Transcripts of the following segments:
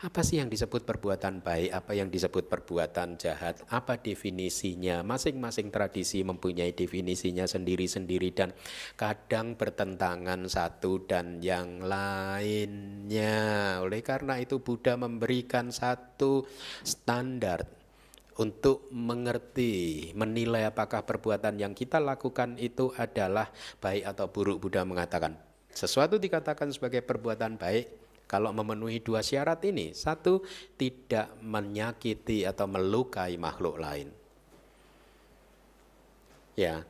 Apa sih yang disebut perbuatan baik, apa yang disebut perbuatan jahat, apa definisinya? Masing-masing tradisi mempunyai definisinya sendiri-sendiri dan kadang bertentangan satu dan yang lainnya. Oleh karena itu Buddha memberikan satu standar untuk mengerti, menilai apakah perbuatan yang kita lakukan itu adalah baik atau buruk. Buddha mengatakan, sesuatu dikatakan sebagai perbuatan baik kalau memenuhi dua syarat ini. Satu, tidak menyakiti atau melukai makhluk lain. Ya,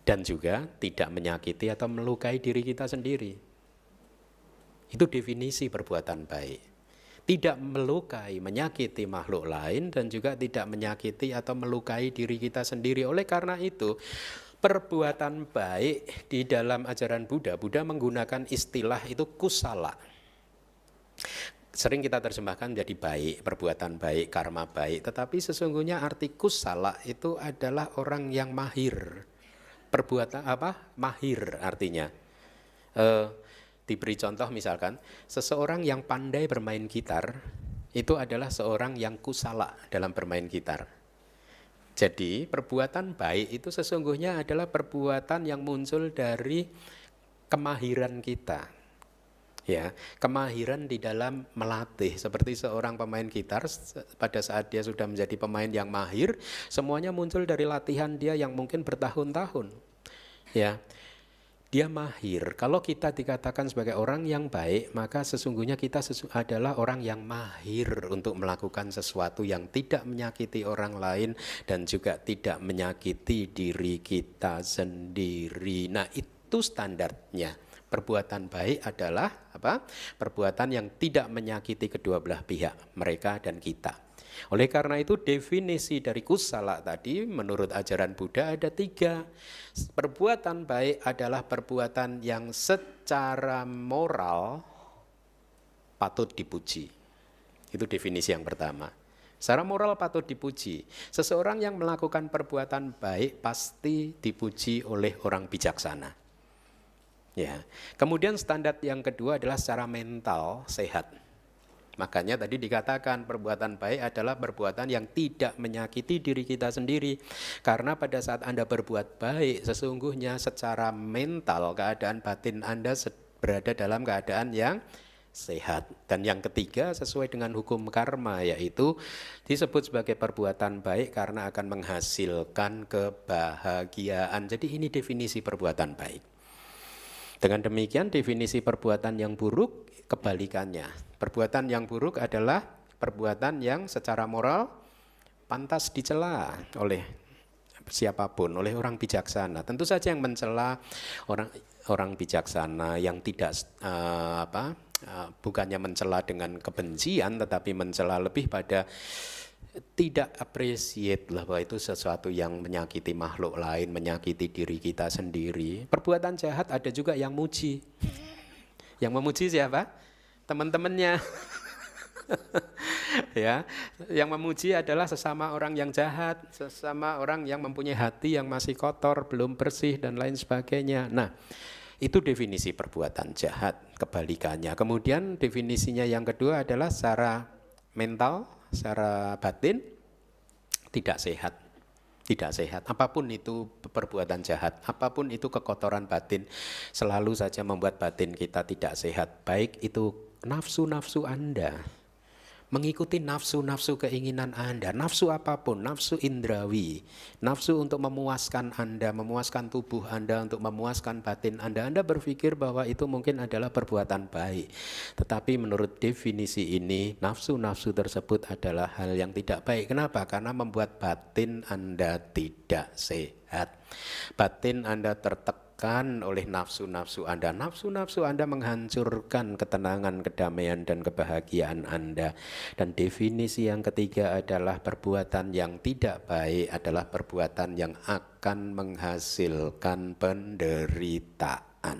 dan juga tidak menyakiti atau melukai diri kita sendiri. Itu definisi perbuatan baik. Tidak melukai, menyakiti makhluk lain dan juga tidak menyakiti atau melukai diri kita sendiri. Oleh karena itu, perbuatan baik di dalam ajaran Buddha, Buddha menggunakan istilah itu kusala. Sering kita terjemahkan menjadi baik, perbuatan baik, karma baik. Tetapi sesungguhnya arti kusala itu adalah orang yang mahir. Perbuatan apa? Mahir artinya. Diberi contoh misalkan, seseorang yang pandai bermain gitar, itu adalah seorang yang kusala dalam bermain gitar. Jadi perbuatan baik itu sesungguhnya adalah perbuatan yang muncul dari kemahiran kita. Ya, kemahiran di dalam melatih. Seperti seorang pemain gitar, pada saat dia sudah menjadi pemain yang mahir, semuanya muncul dari latihan dia yang mungkin bertahun-tahun. Ya, dia mahir. Kalau kita dikatakan sebagai orang yang baik, maka sesungguhnya kita adalah orang yang mahir untuk melakukan sesuatu yang tidak menyakiti orang lain dan juga tidak menyakiti diri kita sendiri. Nah, itu standarnya. Perbuatan baik adalah apa? Perbuatan yang tidak menyakiti kedua belah pihak, mereka dan kita. Oleh karena itu definisi dari kusala tadi menurut ajaran Buddha ada 3. Perbuatan baik adalah perbuatan yang secara moral patut dipuji. Itu definisi yang pertama. Secara moral patut dipuji. Seseorang yang melakukan perbuatan baik pasti dipuji oleh orang bijaksana. Ya. Kemudian standar yang kedua adalah secara mental sehat. Makanya tadi dikatakan perbuatan baik adalah perbuatan yang tidak menyakiti diri kita sendiri. Karena pada saat Anda berbuat baik, sesungguhnya secara mental keadaan batin Anda berada dalam keadaan yang sehat. Dan yang ketiga sesuai dengan hukum karma, yaitu disebut sebagai perbuatan baik karena akan menghasilkan kebahagiaan. Jadi ini definisi perbuatan baik. Dengan demikian definisi perbuatan yang buruk kebalikannya. Perbuatan yang buruk adalah perbuatan yang secara moral pantas dicela oleh siapapun, oleh orang bijaksana. Tentu saja yang mencela orang bijaksana yang tidak bukannya mencela dengan kebencian, tetapi mencela lebih pada tidak appreciate lah bahwa itu sesuatu yang menyakiti makhluk lain, menyakiti diri kita sendiri. Perbuatan jahat ada juga yang muji. Yang memuji siapa? Teman-temannya. Ya, yang memuji adalah sesama orang yang jahat, sesama orang yang mempunyai hati yang masih kotor, belum bersih dan lain sebagainya. Nah, itu definisi perbuatan jahat, kebalikannya. Kemudian definisinya yang kedua adalah secara mental, secara batin tidak sehat. Tidak sehat. Apapun itu perbuatan jahat, apapun itu kekotoran batin, selalu saja membuat batin kita tidak sehat. Baik itu nafsu-nafsu Anda, mengikuti nafsu-nafsu keinginan Anda, nafsu apapun, nafsu indrawi, nafsu untuk memuaskan Anda, memuaskan tubuh Anda, untuk memuaskan batin Anda. Anda berpikir bahwa itu mungkin adalah perbuatan baik. Tetapi menurut definisi ini, nafsu-nafsu tersebut adalah hal yang tidak baik. Kenapa? Karena membuat batin Anda tidak sehat. Batin Anda tertekan oleh nafsu-nafsu Anda. Nafsu-nafsu Anda menghancurkan ketenangan, kedamaian, dan kebahagiaan Anda. Dan definisi yang ketiga adalah perbuatan yang tidak baik adalah perbuatan yang akan menghasilkan penderitaan.